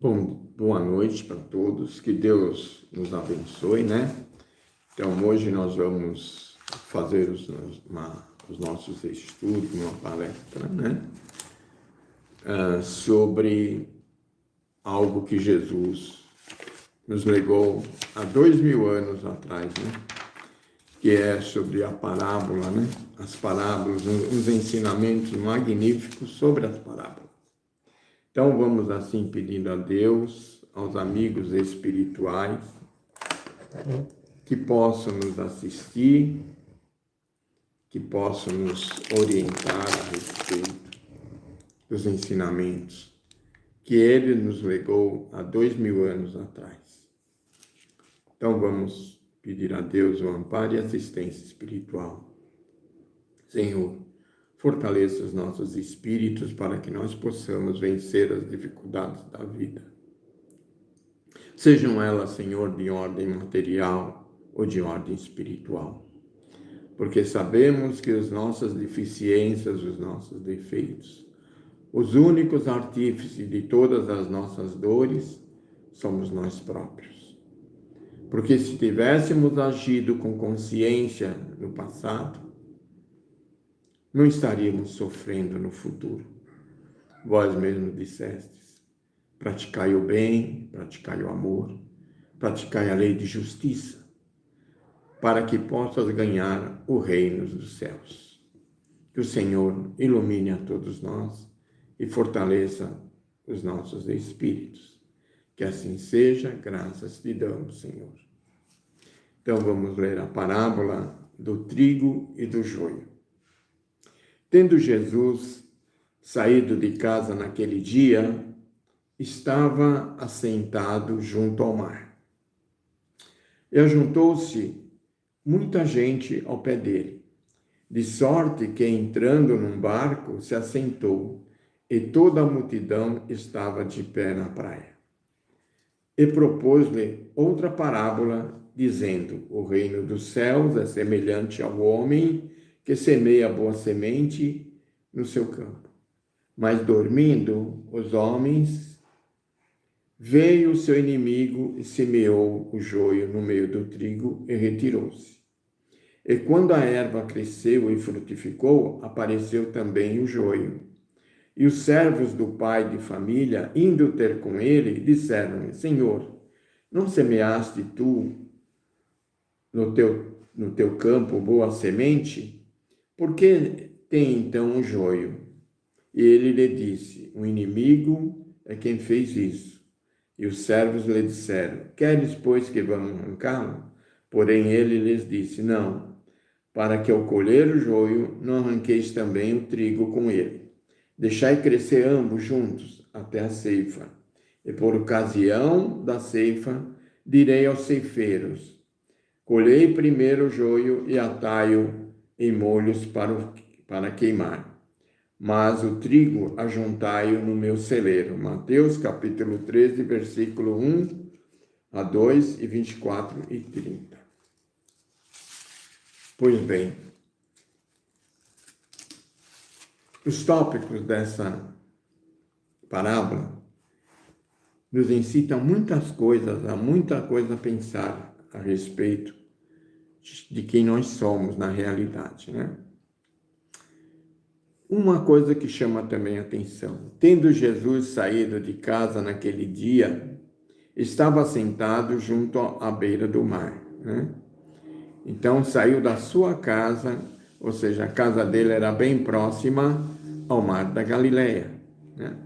Boa noite para todos, que Deus nos abençoe, né? Então, hoje nós vamos fazer os nossos estudos, uma palestra, né? Sobre algo que Jesus nos legou há 2000 anos atrás, né? Que é sobre a parábola, né? As parábolas, os ensinamentos magníficos sobre as parábolas. Então, vamos assim pedindo a Deus, aos amigos espirituais, que possam nos assistir, que possam nos orientar a respeito dos ensinamentos que Ele nos legou há 2000 anos atrás. Então, vamos pedir a Deus o amparo e assistência espiritual. Senhor, fortaleça os nossos espíritos para que nós possamos vencer as dificuldades da vida. Sejam elas, Senhor, de ordem material ou de ordem espiritual. Porque sabemos que as nossas deficiências, os nossos defeitos, os únicos artífices de todas as nossas dores, somos nós próprios. Porque se tivéssemos agido com consciência no passado, não estaríamos sofrendo no futuro. Vós mesmo dissestes, praticai o bem, praticai o amor, praticai a lei de justiça, para que possas ganhar o reino dos céus. Que o Senhor ilumine a todos nós e fortaleça os nossos espíritos. Que assim seja, graças te damos, Senhor. Então vamos ler a parábola do trigo e do joio. Tendo Jesus saído de casa naquele dia, estava assentado junto ao mar. E ajuntou-se muita gente ao pé dele, de sorte que, entrando num barco, se assentou, e toda a multidão estava de pé na praia. E propôs-lhe outra parábola, dizendo: o reino dos céus é semelhante ao homem que semeia a boa semente no seu campo. Mas dormindo os homens, veio o seu inimigo e semeou o joio no meio do trigo e retirou-se. E quando a erva cresceu e frutificou, apareceu também o joio. E os servos do pai de família, indo ter com ele, disseram-lhe: Senhor, não semeaste tu no teu campo boa semente? Por que tem então o joio? E ele lhe disse: o inimigo é quem fez isso. E os servos lhe disseram: queres, pois, que vamos arrancá-lo? Porém ele lhes disse: não, para que ao colher o joio não arranqueis também o trigo com ele. Deixai crescer ambos juntos até a ceifa. E por ocasião da ceifa direi aos ceifeiros: colhei primeiro o joio e atai-o em molhos para queimar, mas o trigo ajuntai-o no meu celeiro. Mateus capítulo 13, versículo 1 a 2 e 24 e 30. Pois bem, os tópicos dessa parábola nos incitam muitas coisas, há muita coisa a pensar a respeito de quem nós somos na realidade, né? Uma coisa que chama também a atenção: tendo Jesus saído de casa naquele dia, estava sentado junto à beira do mar, né? Então saiu da sua casa, ou seja, a casa dele era bem próxima ao mar da Galileia, né?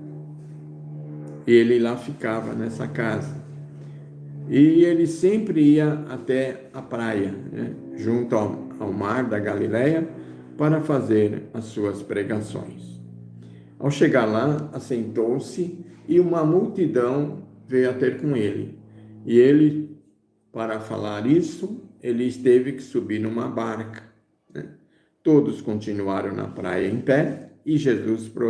E ele lá ficava nessa casa. E ele sempre ia até a praia, né, junto ao mar da Galileia, para fazer as suas pregações. Ao chegar lá, assentou-se e uma multidão veio a ter com ele. E ele, para falar isso, ele teve que subir numa barca, né? Todos continuaram na praia em pé e Jesus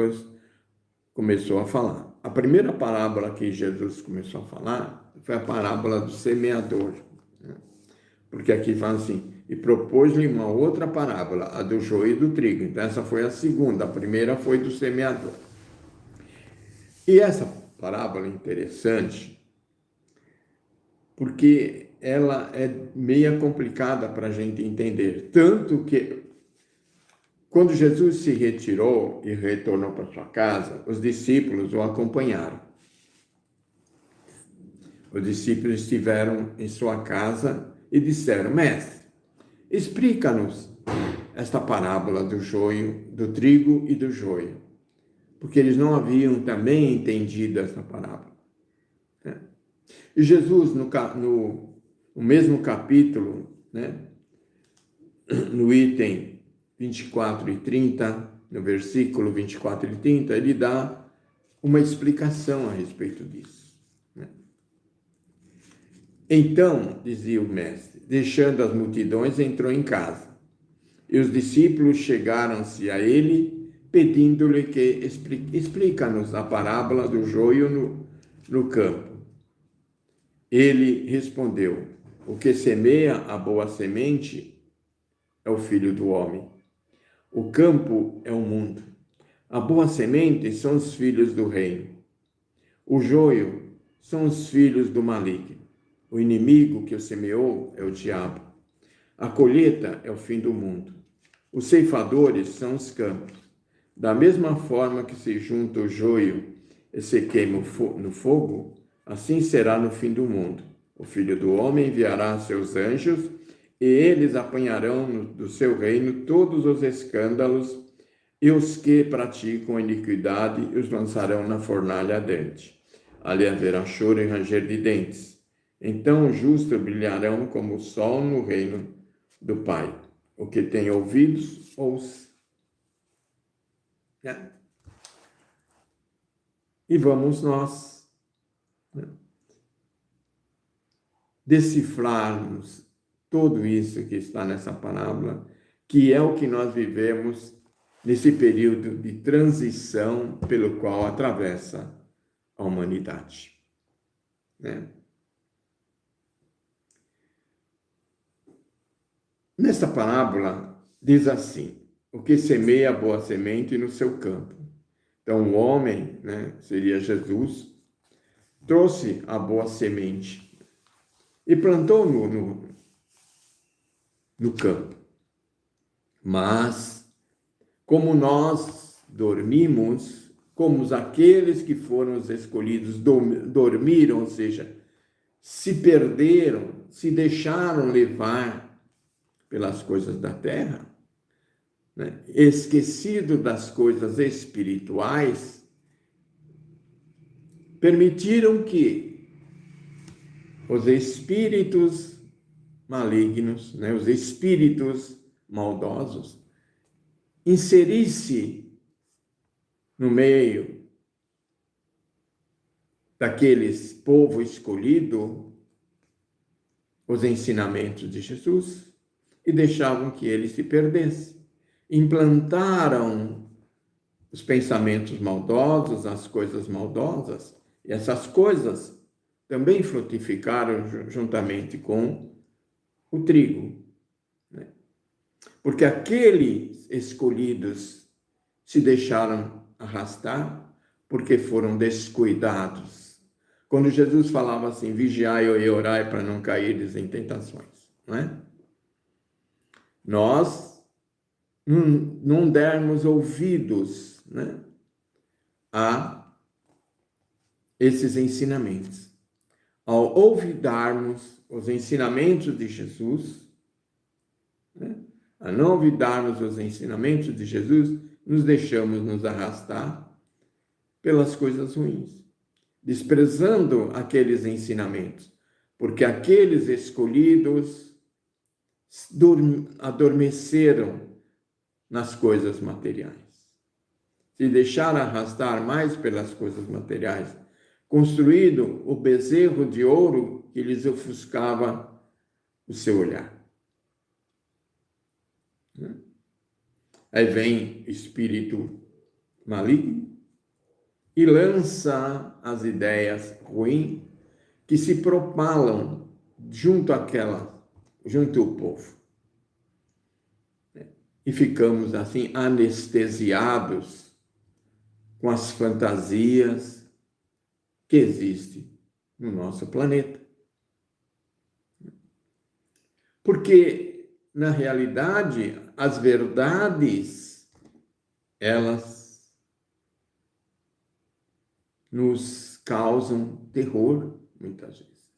começou a falar. A primeira parábola que Jesus começou a falar foi a parábola do semeador, né? Porque aqui fala assim: e propôs-lhe uma outra parábola, a do joio e do trigo. Então essa foi a segunda, a primeira foi do semeador. E essa parábola interessante, porque ela é meia complicada para a gente entender. Tanto que, quando Jesus se retirou e retornou para sua casa, os discípulos o acompanharam. Os discípulos estiveram em sua casa e disseram: Mestre, explica-nos esta parábola do joio, do trigo e do joio, porque eles não haviam também entendido essa parábola. E Jesus, no mesmo capítulo, né, no item 24 e 30, no versículo 24 e 30, ele dá uma explicação a respeito disso. Né? Então, dizia o mestre, deixando as multidões, entrou em casa. E os discípulos chegaram-se a ele, pedindo-lhe que explica-nos a parábola do joio no campo. Ele respondeu: o que semeia a boa semente é o Filho do Homem. O campo é o mundo. A boa semente são os filhos do reino. O joio são os filhos do maligno. O inimigo que o semeou é o diabo. A colheita é o fim do mundo. Os ceifadores são os campos. Da mesma forma que se junta o joio e se queima no fogo, assim será no fim do mundo. O Filho do Homem enviará seus anjos e eles apanharão do seu reino todos os escândalos e os que praticam a iniquidade e os lançarão na fornalha ardente. Ali haverá choro e ranger de dentes. Então os justos brilharão como o sol no reino do Pai. O que tem ouvidos, ouça. E vamos nós decifrarmos tudo isso que está nessa parábola, que é o que nós vivemos nesse período de transição pelo qual atravessa a humanidade. Né? Nesta parábola, diz assim: o que semeia a boa semente no seu campo. Então, o homem, né, seria Jesus, trouxe a boa semente e plantou no campo. Mas, como nós dormimos, como aqueles que foram os escolhidos dormiram, ou seja, se perderam, se deixaram levar pelas coisas da terra, né? Esquecido das coisas espirituais, permitiram que os espíritos malignos, né, os espíritos maldosos, inserisse no meio daqueles povo escolhido os ensinamentos de Jesus e deixavam que ele se perdesse. Implantaram os pensamentos maldosos, as coisas maldosas, e essas coisas também frutificaram juntamente com o trigo. Né? Porque aqueles escolhidos se deixaram arrastar porque foram descuidados. Quando Jesus falava assim, vigiai e orai para não cairdes em tentações, não é? Nós não dermos ouvidos, né, a esses ensinamentos. Ao olvidarmos os ensinamentos de Jesus, né, a não olvidarmos os ensinamentos de Jesus, nos deixamos nos arrastar pelas coisas ruins, desprezando aqueles ensinamentos, porque aqueles escolhidos adormeceram nas coisas materiais. Se deixaram arrastar mais pelas coisas materiais, construído o bezerro de ouro que lhes ofuscava o seu olhar. Aí vem espírito maligno e lança as ideias ruins que se propalam junto ao povo. E ficamos assim anestesiados com as fantasias, que existe no nosso planeta. Porque, na realidade, as verdades, elas nos causam terror, muitas vezes.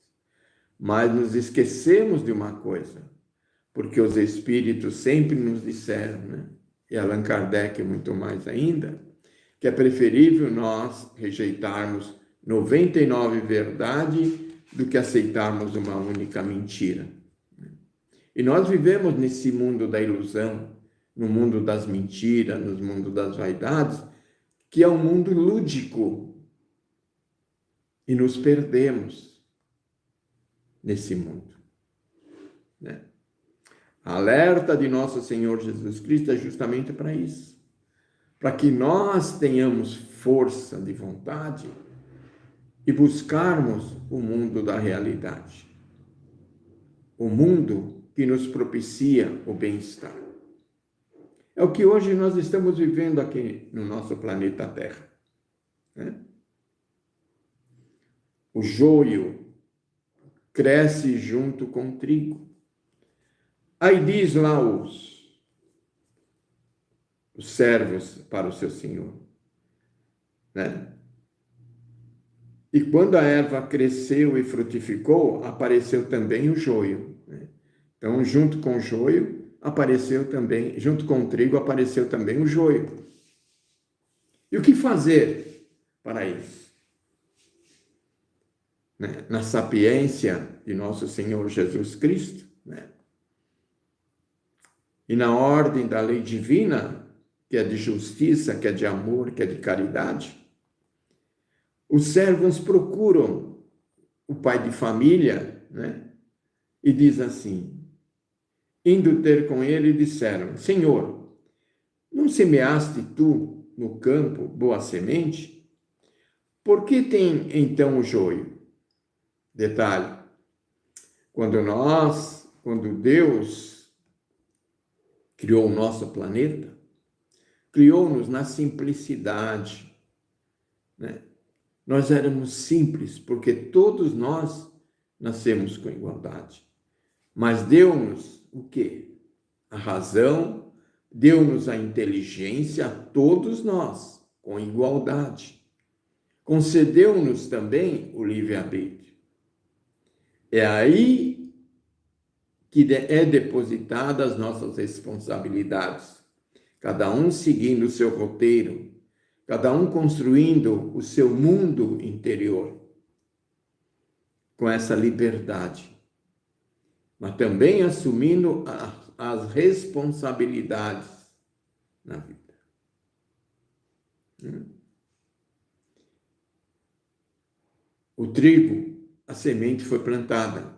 Mas nos esquecemos de uma coisa, porque os espíritos sempre nos disseram, né? E Allan Kardec muito mais ainda, que é preferível nós rejeitarmos 99 verdades do que aceitarmos uma única mentira. E nós vivemos nesse mundo da ilusão, no mundo das mentiras, no mundo das vaidades, que é um mundo lúdico. E nos perdemos nesse mundo, né? A alerta de nosso Senhor Jesus Cristo é justamente para isso. Para que nós tenhamos força de vontade e buscarmos o mundo da realidade. O mundo que nos propicia o bem-estar. É o que hoje nós estamos vivendo aqui no nosso planeta Terra, né? O joio cresce junto com o trigo. Aí diz lá os servos para o seu senhor, né? E quando a erva cresceu e frutificou, apareceu também o joio, né? Então, junto com o joio, apareceu também, junto com o trigo, apareceu também o joio. E o que fazer para isso? Né? Na sapiência de nosso Senhor Jesus Cristo, né? E na ordem da lei divina, que é de justiça, que é de amor, que é de caridade, os servos procuram o pai de família, né? E diz assim, indo ter com ele, disseram, Senhor, não semeaste tu no campo boa semente? Por que tem então o joio? Detalhe, quando Deus criou o nosso planeta, criou-nos na simplicidade, né? Nós éramos simples, porque todos nós nascemos com igualdade. Mas deu-nos o quê? A razão, deu-nos a inteligência a todos nós, com igualdade. Concedeu-nos também o livre-arbítrio. É aí que é depositada as nossas responsabilidades. Cada um seguindo o seu roteiro, cada um construindo o seu mundo interior, com essa liberdade, mas também assumindo as responsabilidades na vida. O trigo, a semente foi plantada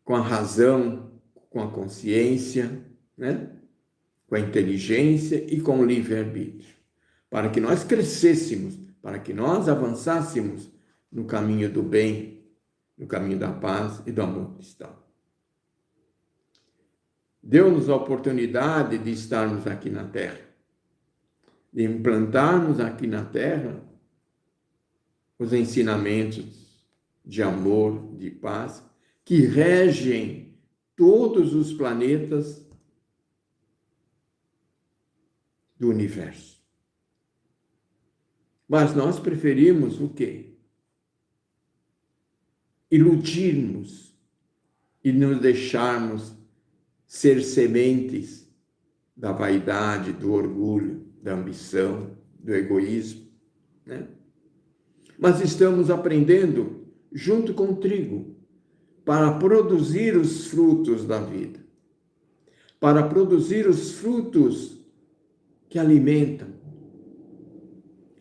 com a razão, com a consciência, né? Com a inteligência e com o livre-arbítrio, para que nós crescêssemos, para que nós avançássemos no caminho do bem, no caminho da paz e do amor cristão. Deu-nos a oportunidade de estarmos aqui na Terra, de implantarmos aqui na Terra os ensinamentos de amor, de paz, que regem todos os planetas do universo. Mas nós preferimos o quê? Iludirmos e nos deixarmos ser sementes da vaidade, do orgulho, da ambição, do egoísmo, né? Mas estamos aprendendo junto com o trigo para produzir os frutos da vida, para produzir os frutos que alimentam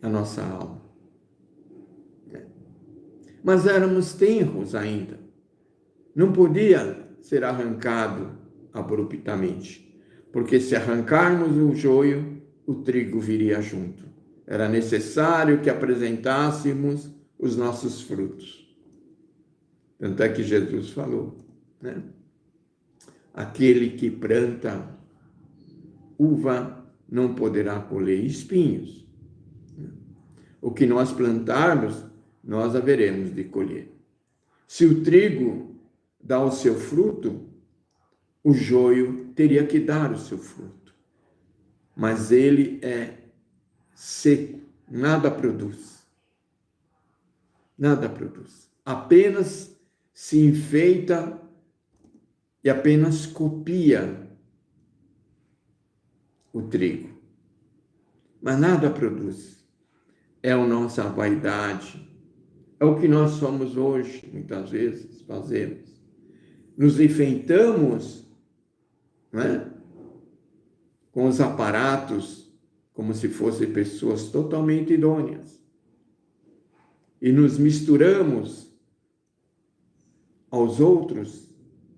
a nossa alma. Mas éramos tenros ainda. Não podia ser arrancado abruptamente, porque se arrancarmos o joio, o trigo viria junto. Era necessário que apresentássemos os nossos frutos. Tanto é que Jesus falou, né? Aquele que planta uva não poderá colher espinhos. O que nós plantarmos nós haveremos de colher. Se o trigo dá o seu fruto, o joio teria que dar o seu fruto. Mas ele é seco, nada produz. Nada produz. Apenas se enfeita e apenas copia o trigo. Mas nada produz. É a nossa vaidade. É o que nós somos hoje, muitas vezes, fazemos. Nos enfeitamos, né, com os aparatos, como se fossem pessoas totalmente idôneas. E nos misturamos aos outros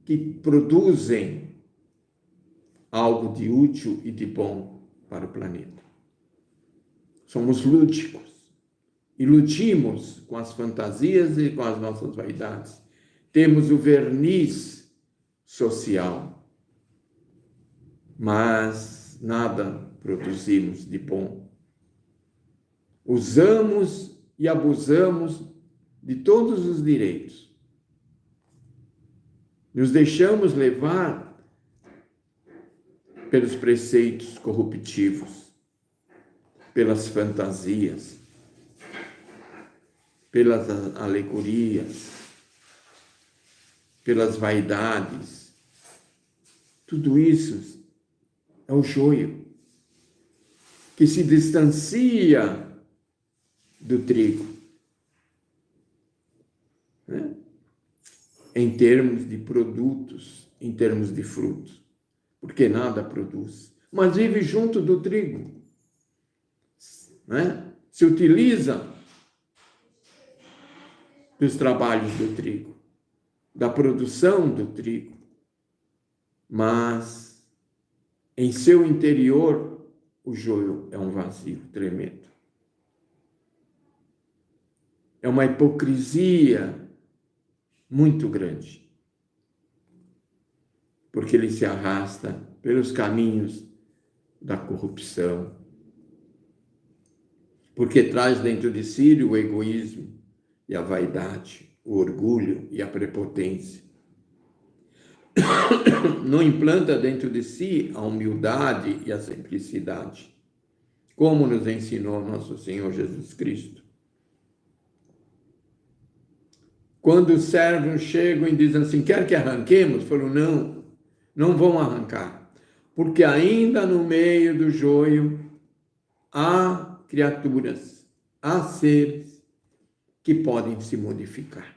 que produzem algo de útil e de bom para o planeta. Somos lúdicos. Iludimos com as fantasias e com as nossas vaidades. Temos o verniz social, mas nada produzimos de bom. Usamos e abusamos de todos os direitos. Nos deixamos levar pelos preceitos corruptivos, pelas fantasias, pelas alegorias, pelas vaidades. Tudo isso é o joio que se distancia do trigo, né? Em termos de produtos, em termos de frutos, porque nada produz, mas vive junto do trigo, né? Se utiliza dos trabalhos do trigo, da produção do trigo, mas em seu interior o joio é um vazio tremendo. É uma hipocrisia muito grande, porque ele se arrasta pelos caminhos da corrupção, porque traz dentro de si o egoísmo e a vaidade, o orgulho e a prepotência. Não implanta dentro de si a humildade e a simplicidade, como nos ensinou nosso Senhor Jesus Cristo. Quando os servos chegam e dizem assim, quer que arranquemos? Falou, não, não vão arrancar, porque ainda no meio do joio há criaturas, há seres que podem se modificar.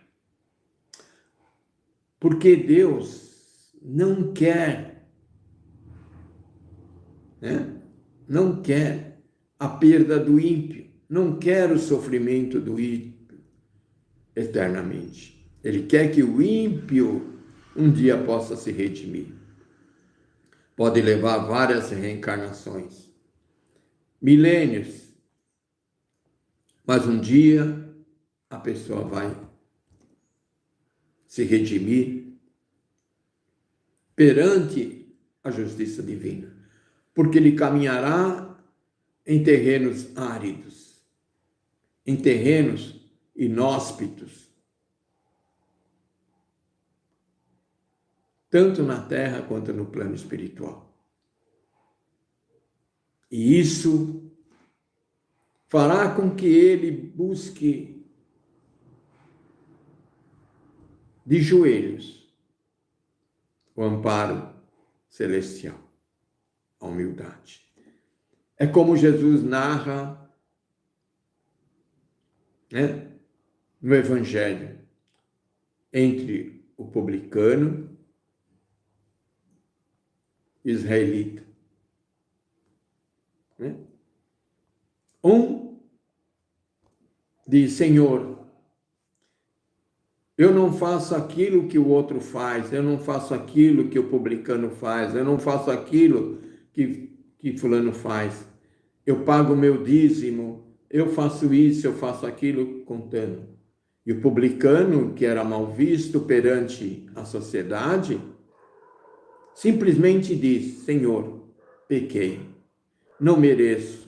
Porque Deus não quer, né? Não quer a perda do ímpio, não quer o sofrimento do ímpio eternamente. Ele quer que o ímpio um dia possa se redimir. Pode levar várias reencarnações, milênios, mas um dia a pessoa vai se redimir perante a justiça divina, porque ele caminhará em terrenos áridos, em terrenos inóspitos, tanto na terra quanto no plano espiritual. E isso fará com que ele busque de joelhos o amparo celestial, a humildade. É como Jesus narra, né, no Evangelho, entre o publicano e o israelita. Né? Um diz, Senhor, eu não faço aquilo que o outro faz, eu não faço aquilo que o publicano faz, eu não faço aquilo que fulano faz. Eu pago o meu dízimo, eu faço isso, eu faço aquilo, contando. E o publicano, que era mal visto perante a sociedade, simplesmente diz, Senhor, pequei, não mereço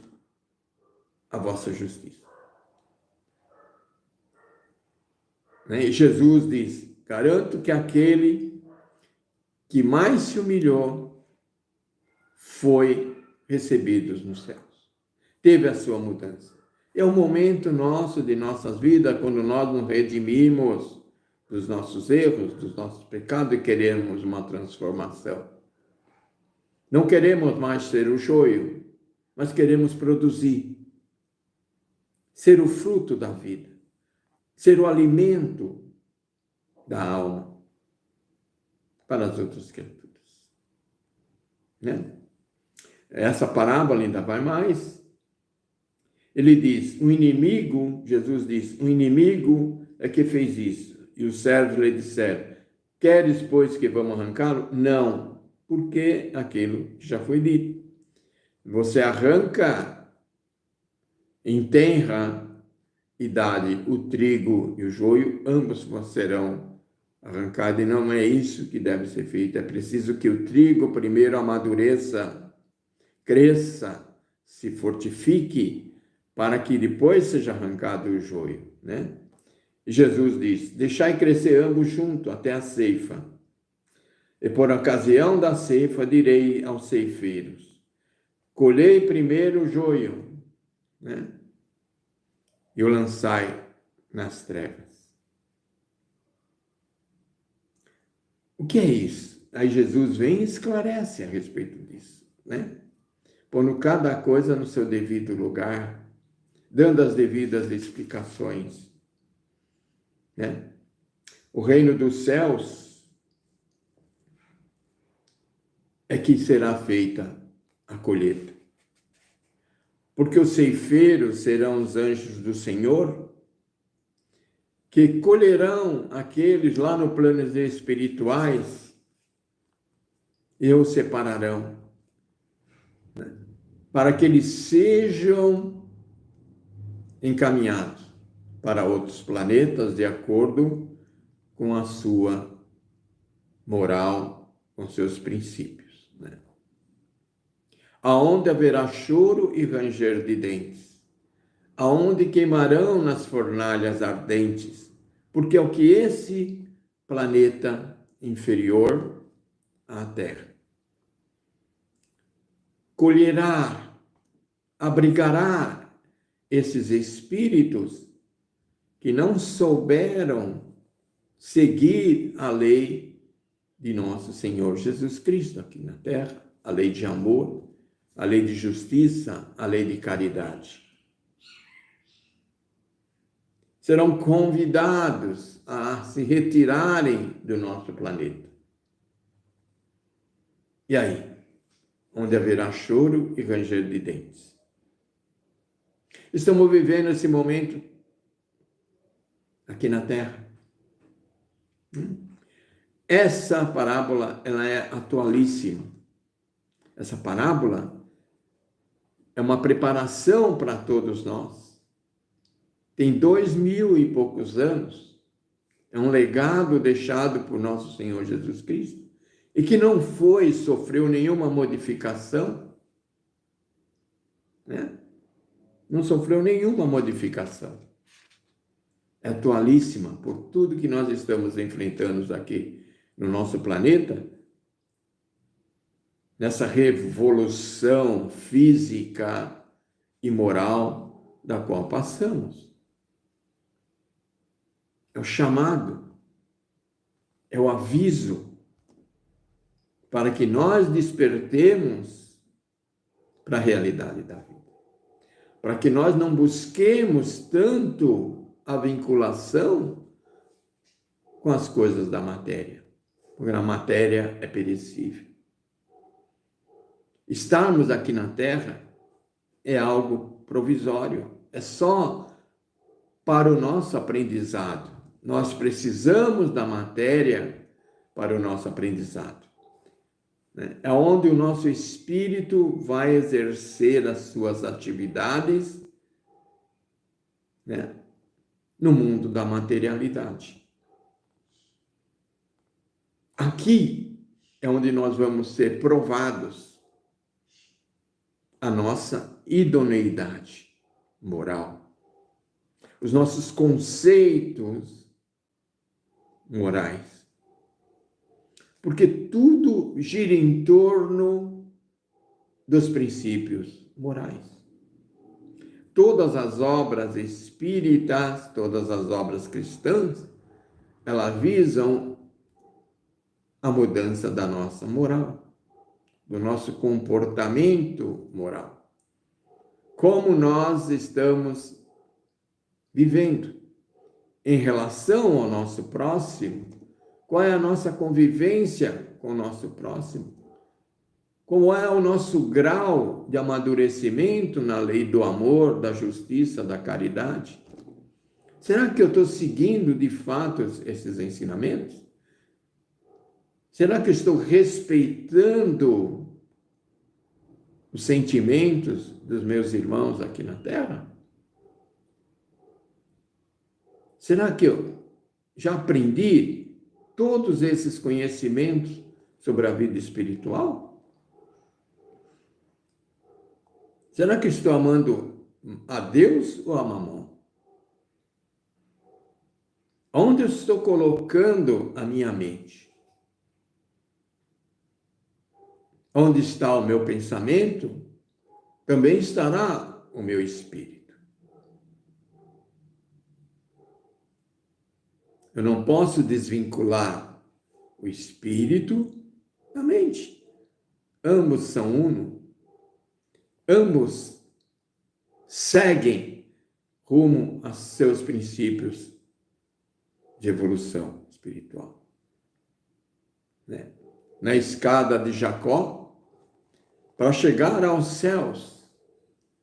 a vossa justiça. né? E Jesus diz: garanto que aquele que mais se humilhou foi recebido nos céus. Teve a sua mudança. É o momento nosso de nossas vidas, quando nós nos redimimos dos nossos erros, dos nossos pecados e queremos uma transformação. Não queremos mais ser o joio, mas queremos produzir, ser o fruto da vida, ser o alimento da alma para as outras criaturas, né? Essa parábola ainda vai mais. Ele diz, o inimigo, Jesus diz, o inimigo é que fez isso. E os servos lhe disseram, queres, pois, que vamos arrancá-lo? Não, porque aquilo já foi dito. Você arranca, enterra e dá-lhe o trigo e o joio, ambos serão arrancados. E não é isso que deve ser feito. É preciso que o trigo primeiro amadureça, cresça, se fortifique, para que depois seja arrancado o joio, né? E Jesus diz, deixai crescer ambos juntos até a ceifa. E por ocasião da ceifa direi aos ceifeiros, colhei primeiro o joio, né? E o lançai nas trevas. O que é isso? Aí Jesus vem e esclarece a respeito disso, né? Pondo cada coisa no seu devido lugar, dando as devidas explicações, né? O reino dos céus é que será feita a colheita. Porque os ceifeiros serão os anjos do Senhor, que colherão aqueles lá no planos espirituais e os separarão, né? Para que eles sejam encaminhados para outros planetas de acordo com a sua moral, com seus princípios, né? Aonde haverá choro e ranger de dentes, aonde queimarão nas fornalhas ardentes, porque é o que esse planeta inferior à Terra colherá, abrigará esses espíritos que não souberam seguir a lei de nosso Senhor Jesus Cristo aqui na Terra, a lei de amor, a lei de justiça, a lei de caridade. Serão convidados a se retirarem do nosso planeta. E aí? Onde haverá choro e ranger de dentes. Estamos vivendo esse momento aqui na Terra. Essa parábola, ela é atualíssima. Essa parábola é uma preparação para todos nós. Tem 2000 e poucos anos. É um legado deixado por nosso Senhor Jesus Cristo e que não sofreu nenhuma modificação, né? Não sofreu nenhuma modificação. É atualíssima por tudo que nós estamos enfrentando aqui no nosso planeta, nessa revolução física e moral da qual passamos. É o chamado, é o aviso para que nós despertemos para a realidade da vida. Para que nós não busquemos tanto a vinculação com as coisas da matéria, porque a matéria é perecível. Estarmos aqui na Terra é algo provisório, é só para o nosso aprendizado. Nós precisamos da matéria para o nosso aprendizado. É onde o nosso espírito vai exercer as suas atividades, né, no mundo da materialidade. Aqui é onde nós vamos ser provados a nossa idoneidade moral, os nossos conceitos morais. Porque tudo gira em torno dos princípios morais. Todas as obras espíritas, todas as obras cristãs, elas visam a mudança da nossa moral, do nosso comportamento moral. Como nós estamos vivendo em relação ao nosso próximo, qual é a nossa convivência com o nosso próximo, como é o nosso grau de amadurecimento na lei do amor, da justiça, da caridade. Será que eu estou seguindo de fato esses ensinamentos? Será que eu estou respeitando os sentimentos dos meus irmãos aqui na Terra? Será que eu já aprendi todos esses conhecimentos sobre a vida espiritual? Será que estou amando a Deus ou a Mamon? Onde eu estou colocando a minha mente? Onde está o meu pensamento, também estará o meu espírito. Eu não posso desvincular o espírito da mente. Ambos são uno. Ambos seguem rumo a seus princípios de evolução espiritual. Na escada de Jacó, para chegar aos céus,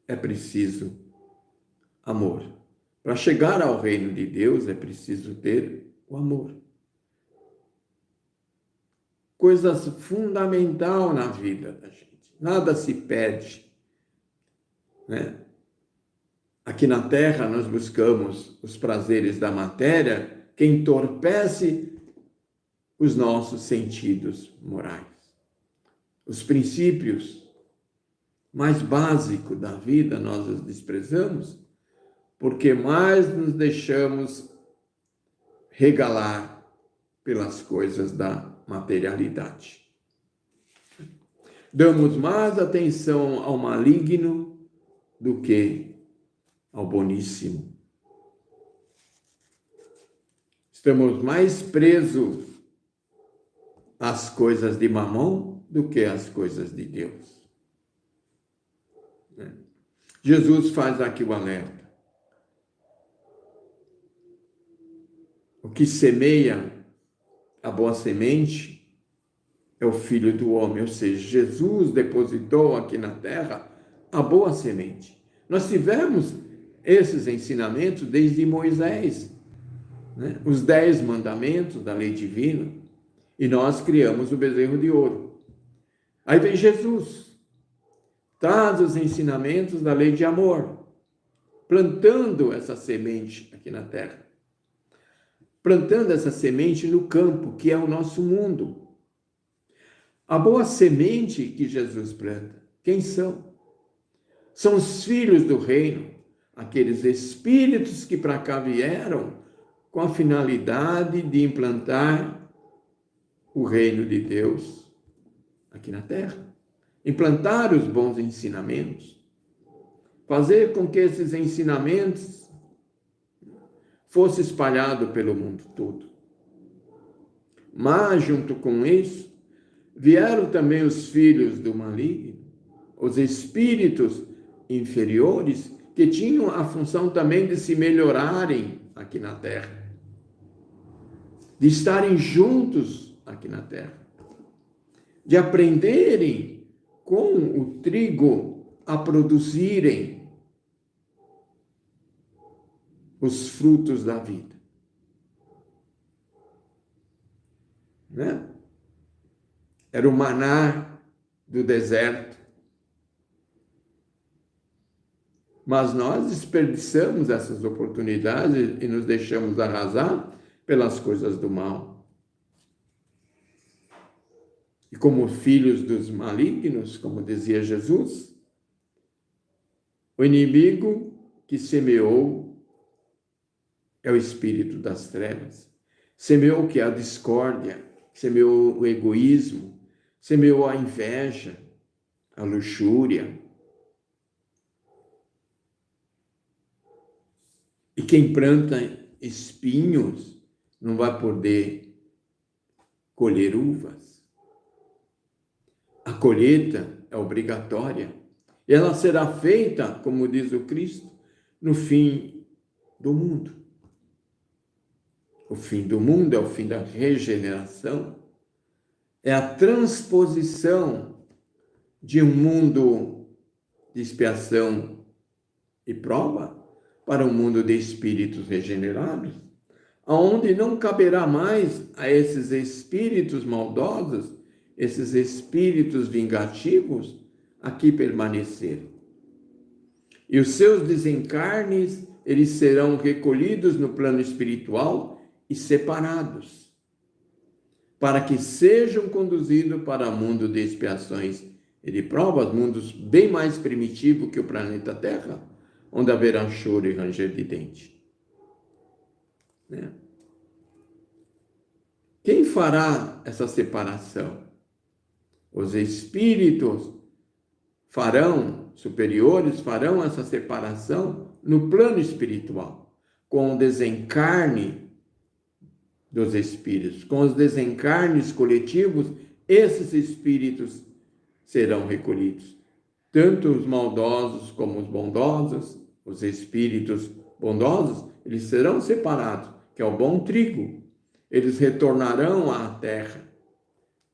é preciso amor. Para chegar ao reino de Deus, é preciso ter o amor. Coisa fundamental na vida da gente. Nada se perde. Aqui na Terra, nós buscamos os prazeres da matéria que entorpece os nossos sentidos morais. Os princípios mais básicos da vida nós os desprezamos porque mais nos deixamos regalar pelas coisas da materialidade. Damos mais atenção ao maligno do que ao boníssimo. Estamos mais presos às coisas de Mamon do que às coisas de Deus. Jesus faz aqui o alerta. O que semeia a boa semente é o Filho do Homem, ou seja, Jesus depositou aqui na terra a boa semente. Nós tivemos esses ensinamentos desde Moisés, os 10 mandamentos da lei divina, e nós criamos o bezerro de ouro. Aí vem Jesus, traz os ensinamentos da lei de amor, plantando essa semente aqui na terra. Plantando essa semente no campo, que é o nosso mundo. A boa semente que Jesus planta, quem são? São os filhos do reino, aqueles espíritos que para cá vieram com a finalidade de implantar o reino de Deus aqui na terra. Implantar os bons ensinamentos, fazer com que esses ensinamentos fosse espalhado pelo mundo todo. Mas, junto com isso, vieram também os filhos do maligno, os espíritos inferiores, que tinham a função também de se melhorarem aqui na Terra, de estarem juntos aqui na Terra, de aprenderem com o trigo a produzirem os frutos da vida. Era o maná do deserto. Mas nós desperdiçamos essas oportunidades e nos deixamos arrasar pelas coisas do mal. E como filhos dos malignos, como dizia Jesus, o inimigo que semeou é o espírito das trevas, Semeou o que? A discórdia, semeou o egoísmo, semeou a inveja, a luxúria. E quem planta espinhos não vai poder colher uvas. A colheita é obrigatória. E ela será feita, como diz o Cristo, no fim do mundo. O fim do mundo é o fim da regeneração, é a transposição de um mundo de expiação e prova para um mundo de espíritos regenerados, onde não caberá mais a esses espíritos maldosos, esses espíritos vingativos, aqui permanecer. E os seus desencarnes, eles serão recolhidos no plano espiritual e separados, para que sejam conduzidos para o mundo de expiações e de provas, mundos bem mais primitivos que o planeta Terra, onde haverá choro e ranger de dente. Né? Quem fará essa separação? Os espíritos superiores farão essa separação no plano espiritual, com o desencarne dos espíritos, com os desencarnes coletivos, esses espíritos serão recolhidos. Tanto os maldosos como os bondosos, os espíritos bondosos, eles serão separados, que é o bom trigo. Eles retornarão à terra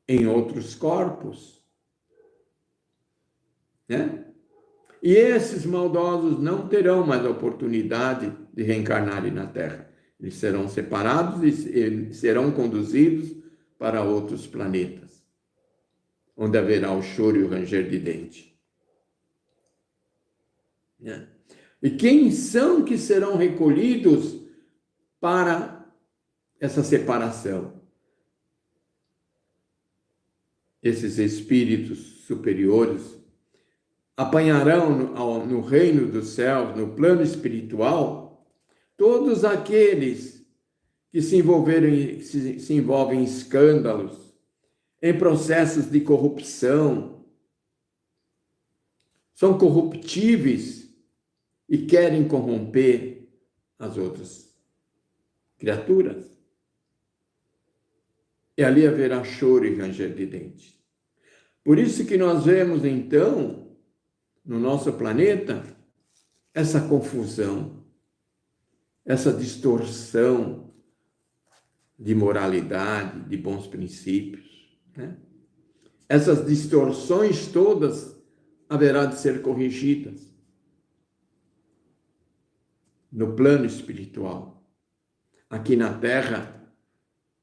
em outros corpos, né? E esses maldosos não terão mais a oportunidade de reencarnarem na terra. Eles serão separados e serão conduzidos para outros planetas, onde haverá o choro e o ranger de dente. Né? E quem são que serão recolhidos para essa separação? Esses espíritos superiores apanharão no reino dos céus, no plano espiritual, todos aqueles que se envolvem em escândalos, em processos de corrupção, são corruptíveis e querem corromper as outras criaturas. E ali haverá choro e ranger de dentes. Por isso que nós vemos, então, no nosso planeta, essa confusão, essa distorção de moralidade, de bons princípios, né? Essas distorções todas haverá de ser corrigidas no plano espiritual. Aqui na Terra,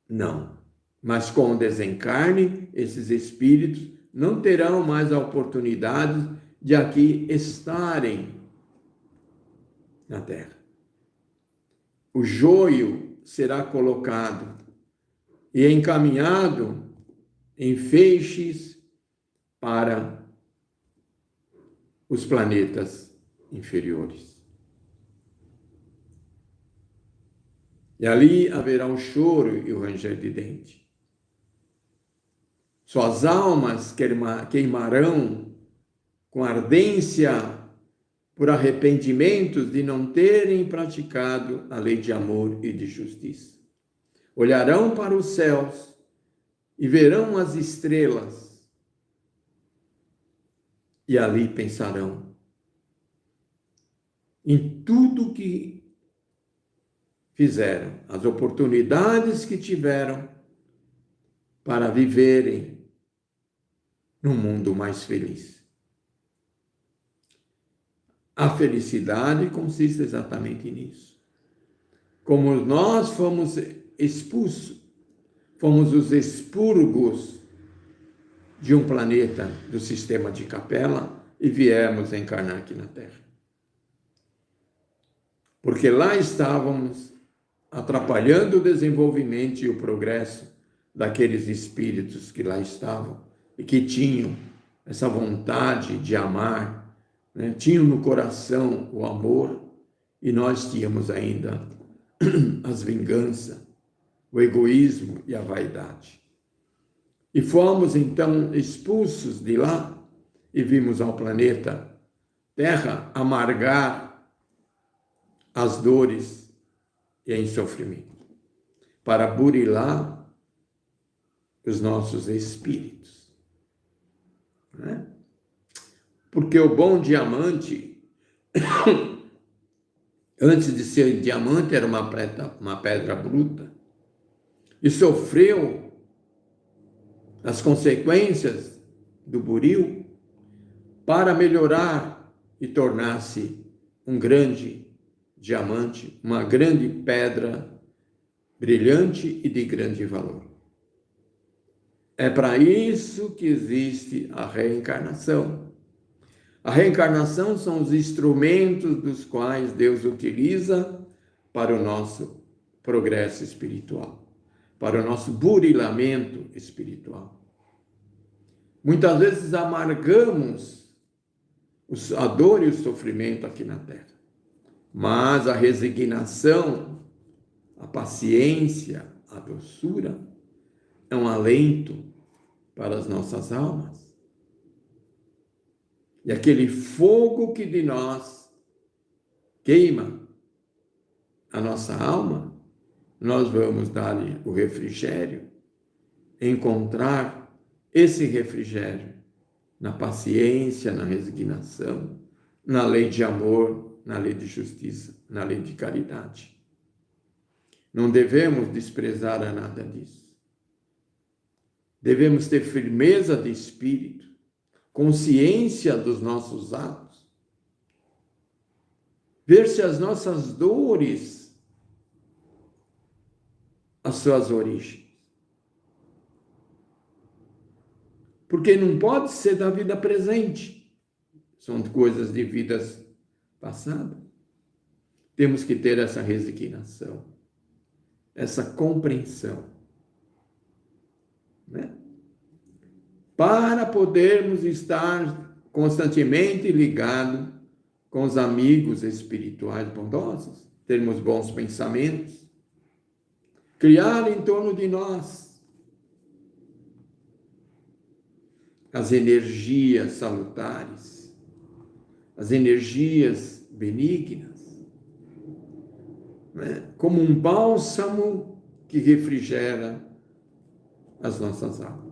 não. Mas com o desencarne, esses espíritos não terão mais a oportunidade de aqui estarem na Terra. O joio será colocado e encaminhado em feixes para os planetas inferiores. E ali haverá o choro e o ranger de dente. Suas almas queimarão com ardência por arrependimentos de não terem praticado a lei de amor e de justiça. Olharão para os céus e verão as estrelas e ali pensarão em tudo que fizeram, as oportunidades que tiveram para viverem num mundo mais feliz. A felicidade consiste exatamente nisso. Como nós fomos expulsos, fomos os expurgos de um planeta do sistema de Capela e viemos encarnar aqui na Terra. Porque lá estávamos atrapalhando o desenvolvimento e o progresso daqueles espíritos que lá estavam e que tinham essa vontade de amar, né? Tinham no coração o amor, e nós tínhamos ainda as vinganças, o egoísmo e a vaidade. E fomos então expulsos de lá e vimos ao planeta Terra amargar as dores e em sofrimento, para burilar os nossos espíritos. Né? Porque o bom diamante, antes de ser diamante, era uma pedra bruta, e sofreu as consequências do buril para melhorar e tornar-se um grande diamante, uma grande pedra brilhante e de grande valor. É para isso que existe a reencarnação. A reencarnação são os instrumentos dos quais Deus utiliza para o nosso progresso espiritual, para o nosso burilamento espiritual. Muitas vezes amargamos a dor e o sofrimento aqui na Terra, mas a resignação, a paciência, a doçura é um alento para as nossas almas. E aquele fogo que de nós queima a nossa alma, nós vamos dar-lhe o refrigério, encontrar esse refrigério na paciência, na resignação, na lei de amor, na lei de justiça, na lei de caridade. Não devemos desprezar a nada disso. Devemos ter firmeza de espírito, consciência dos nossos atos, ver se as nossas dores, as suas origens. Porque não pode ser da vida presente, são coisas de vidas passadas. Temos que ter essa resignação, essa compreensão, né? Para podermos estar constantemente ligados com os amigos espirituais bondosos, termos bons pensamentos, criar em torno de nós as energias salutares, as energias benignas, né? Como um bálsamo que refrigera as nossas almas.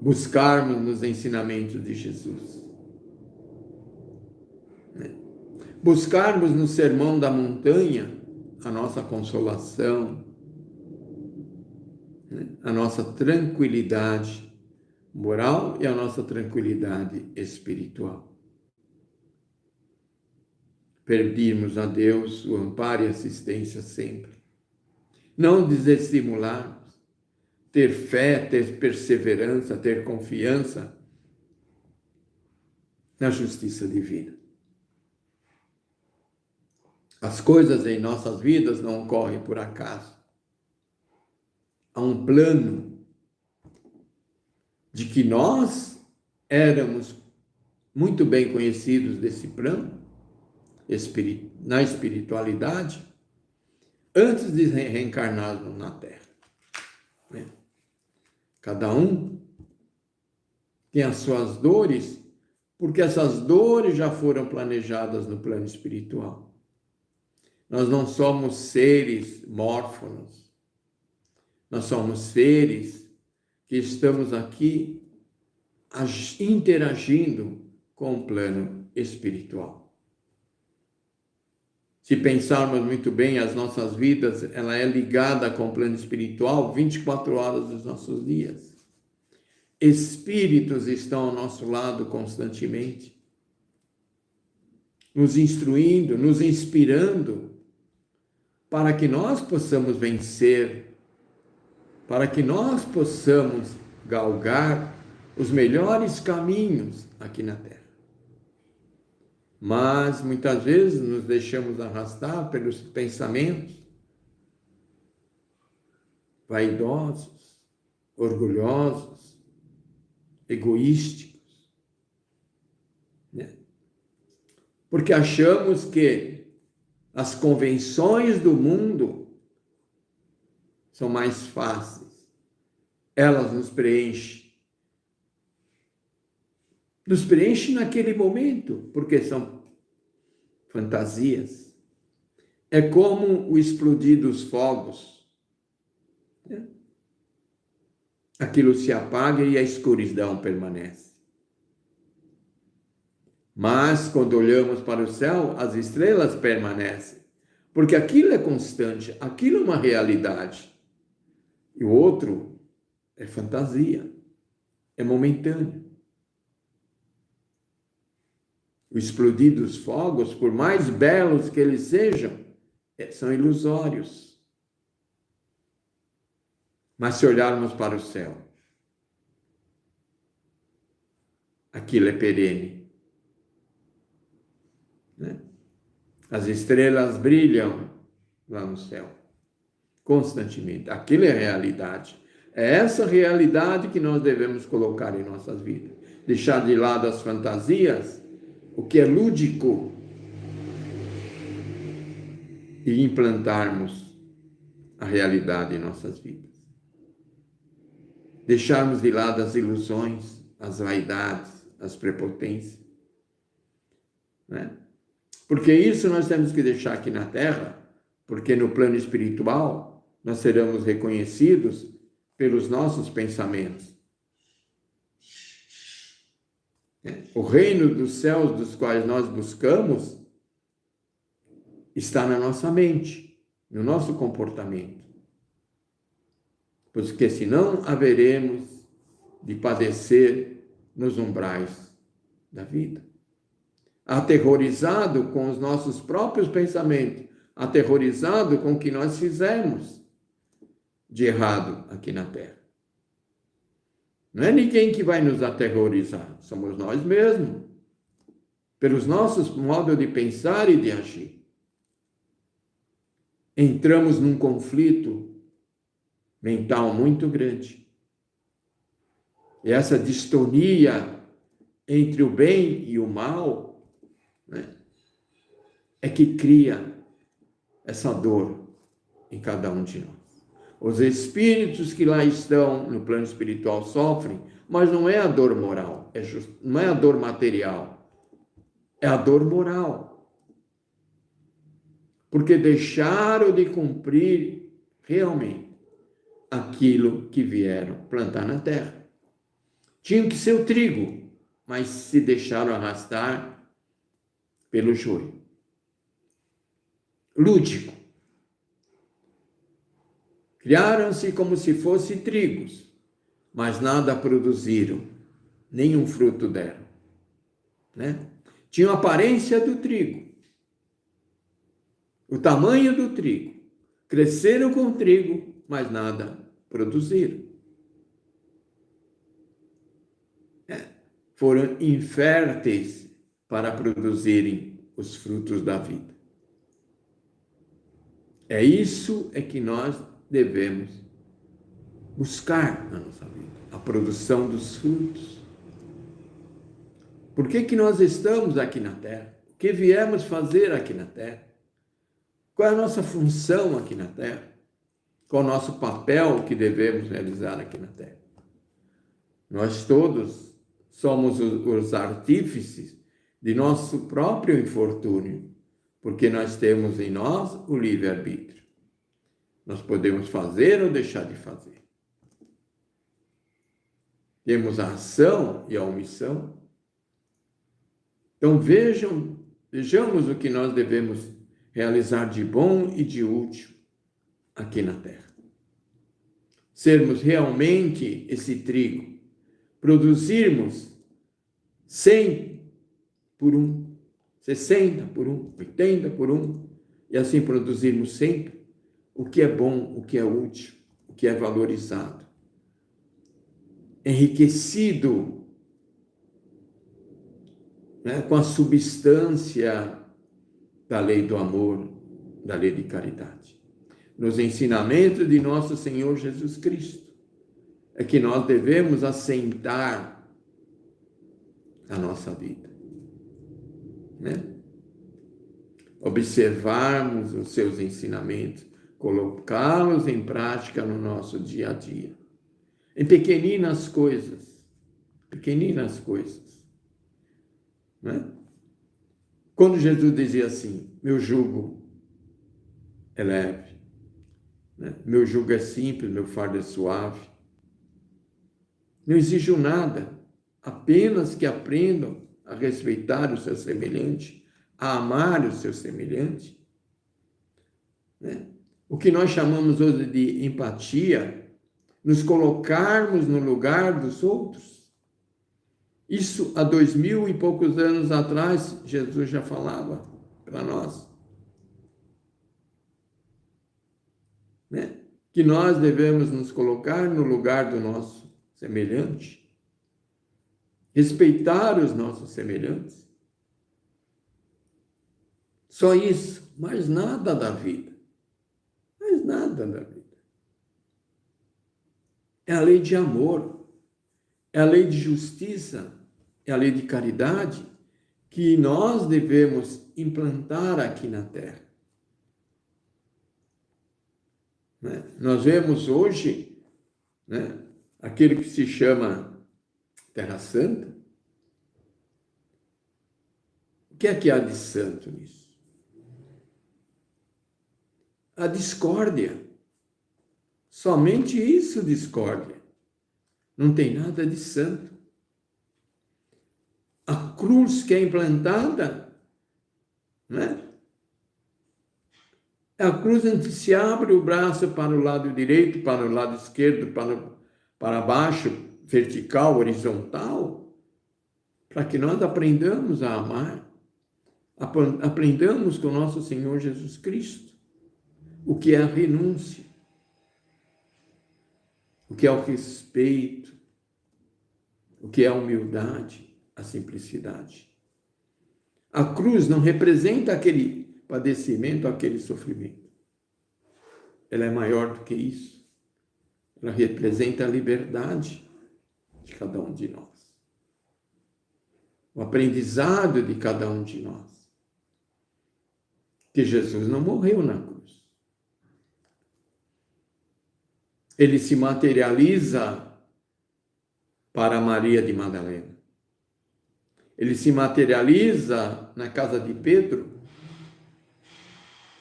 Buscarmos nos ensinamentos de Jesus. Buscarmos no Sermão da Montanha a nossa consolação, a nossa tranquilidade moral e a nossa tranquilidade espiritual. Pedirmos a Deus o amparo e assistência sempre. Não desestimularmos. Ter fé, ter perseverança, ter confiança na justiça divina. As coisas em nossas vidas não ocorrem por acaso. Há um plano de que nós éramos muito bem conhecidos desse plano, na espiritualidade, antes de reencarnarmos na Terra. Cada um tem as suas dores, porque essas dores já foram planejadas no plano espiritual. Nós não somos seres mórfonos, nós somos seres que estamos aqui interagindo com o plano espiritual. Se pensarmos muito bem, as nossas vidas, ela é ligada com o plano espiritual 24 horas dos nossos dias. Espíritos estão ao nosso lado constantemente, nos instruindo, nos inspirando, para que nós possamos vencer, para que nós possamos galgar os melhores caminhos aqui na Terra. Mas, muitas vezes, nos deixamos arrastar pelos pensamentos vaidosos, orgulhosos, egoísticos, né? Porque achamos que as convenções do mundo são mais fáceis. Elas nos preenchem. Nos preenchem naquele momento, porque são fantasias. É como o explodir dos fogos. Aquilo se apaga e a escuridão permanece. Mas, quando olhamos para o céu, as estrelas permanecem. Porque aquilo é constante, aquilo é uma realidade. E o outro é fantasia, é momentâneo. O explodir dos fogos, por mais belos que eles sejam, são ilusórios. Mas se olharmos para o céu, aquilo é perene. Né? As estrelas brilham lá no céu, constantemente. Aquilo é realidade. É essa realidade que nós devemos colocar em nossas vidas. Deixar de lado as fantasias, o que é lúdico, e implantarmos a realidade em nossas vidas. Deixarmos de lado as ilusões, as vaidades, as prepotências. Né? Porque isso nós temos que deixar aqui na Terra, porque no plano espiritual nós seremos reconhecidos pelos nossos pensamentos. O reino dos céus dos quais nós buscamos está na nossa mente, no nosso comportamento. Porque senão haveremos de padecer nos umbrais da vida. Aterrorizado com os nossos próprios pensamentos, aterrorizado com o que nós fizemos de errado aqui na Terra. Não é ninguém que vai nos aterrorizar, somos nós mesmos, pelos nossos modos de pensar e de agir. Entramos num conflito mental muito grande. E essa distonia entre o bem e o mal, né, é que cria essa dor em cada um de nós. Os espíritos que lá estão no plano espiritual sofrem, mas não é a dor moral, não é a dor material, é a dor moral. Porque deixaram de cumprir realmente aquilo que vieram plantar na terra. Tinham que ser o trigo, mas se deixaram arrastar pelo joio. Lúdico. Criaram-se como se fossem trigos, mas nada produziram, nenhum fruto deram. Né? Tinham a aparência do trigo, o tamanho do trigo. Cresceram com o trigo, mas nada produziram. Foram inférteis para produzirem os frutos da vida. É isso que nós devemos buscar na nossa vida, a produção dos frutos. Por que nós estamos aqui na Terra? O que viemos fazer aqui na Terra? Qual é a nossa função aqui na Terra? Qual é o nosso papel que devemos realizar aqui na Terra? Nós todos somos os artífices de nosso próprio infortúnio, porque nós temos em nós o livre-arbítrio. Nós podemos fazer ou deixar de fazer. Temos a ação e a omissão. Então vejamos o que nós devemos realizar de bom e de útil aqui na Terra. Sermos realmente esse trigo, produzirmos 100 por 1, 60 por 1, 80 por 1, e assim produzirmos sempre o que é bom, o que é útil, o que é valorizado. Enriquecido, né, com a substância da lei do amor, da lei de caridade. Nos ensinamentos de nosso Senhor Jesus Cristo, é que nós devemos assentar a nossa vida. Né? Observarmos os seus ensinamentos colocá-los em prática no nosso dia a dia. Em pequeninas coisas. Pequeninas coisas. Né? Quando Jesus dizia assim, meu jugo é leve, né? Meu jugo é simples, meu fardo é suave. Não exijo nada, apenas que aprendam a respeitar o seu semelhante, a amar o seu semelhante. Né? O que nós chamamos hoje de empatia, nos colocarmos no lugar dos outros. Isso há 2000 e poucos anos atrás, Jesus já falava para nós. Né? Que nós devemos nos colocar no lugar do nosso semelhante, respeitar os nossos semelhantes. Só isso, mais nada da vida. Mais nada da vida. É a lei de amor, é a lei de justiça, é a lei de caridade que nós devemos implantar aqui na Terra. Né? Nós vemos hoje, né, aquele que se chama Terra Santa. O que há de santo nisso? A discórdia. Somente isso, discórdia. Não tem nada de santo. A cruz que é implantada, né? A cruz em que se abre o braço para o lado direito, para o lado esquerdo, para baixo, vertical, horizontal, para que nós aprendamos a amar, aprendamos com o nosso Senhor Jesus Cristo o que é a renúncia, o que é o respeito, o que é a humildade, a simplicidade. A cruz não representa aquele padecimento, aquele sofrimento. Ela é maior do que isso. Ela representa a liberdade de cada um de nós. O aprendizado de cada um de nós. Que Jesus não morreu na cruz. Ele se materializa para Maria de Madalena. Ele se materializa na casa de Pedro,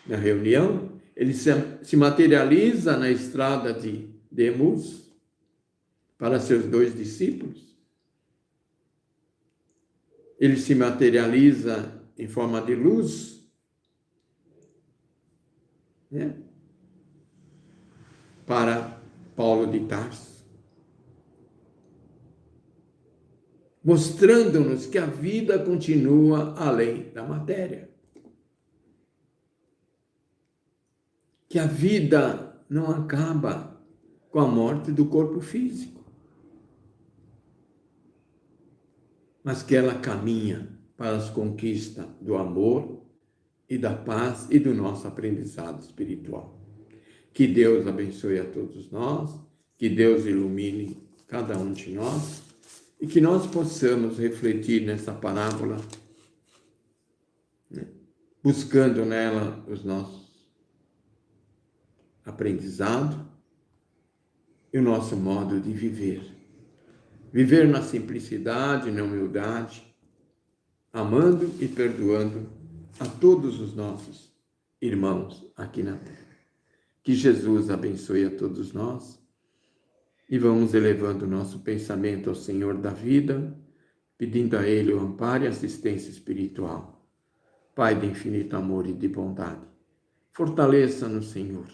na reunião. Ele se materializa na estrada de Emaús para seus 2 discípulos. Ele se materializa em forma de luz, né, para Paulo de Tarso, mostrando-nos que a vida continua além da matéria. Que a vida não acaba com a morte do corpo físico, mas que ela caminha para as conquistas do amor e da paz e do nosso aprendizado espiritual. Que Deus abençoe a todos nós, que Deus ilumine cada um de nós e que nós possamos refletir nessa parábola, né, buscando nela os nossos aprendizado e o nosso modo de viver. Viver na simplicidade, na humildade, amando e perdoando a todos os nossos irmãos aqui na Terra. Que Jesus abençoe a todos nós e vamos elevando o nosso pensamento ao Senhor da vida, pedindo a Ele o amparo e assistência espiritual. Pai de infinito amor e de bondade, fortaleça-nos, Senhor.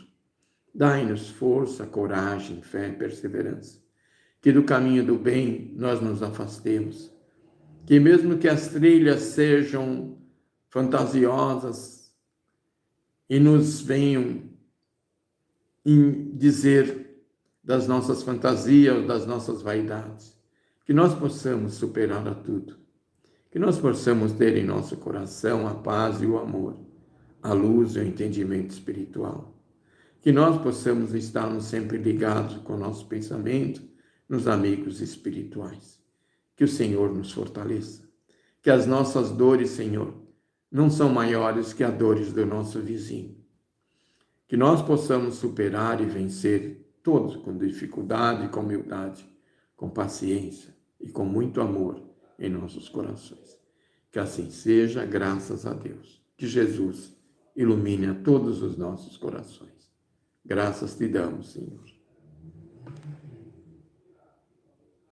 Dai-nos força, coragem, fé e perseverança. Que do caminho do bem nós nos afastemos. Que mesmo que as trilhas sejam fantasiosas e nos venham em dizer das nossas fantasias, das nossas vaidades, que nós possamos superar a tudo. Que nós possamos ter em nosso coração a paz e o amor, a luz e o entendimento espiritual. Que nós possamos estarmos sempre ligados com o nosso pensamento nos amigos espirituais. Que o Senhor nos fortaleça. Que as nossas dores, Senhor, não são maiores que as dores do nosso vizinho. que nós possamos superar e vencer todos com dificuldade, com humildade, com paciência e com muito amor em nossos corações. Que assim seja, graças a Deus. Que Jesus ilumine a todos os nossos corações. Graças te damos, Senhor.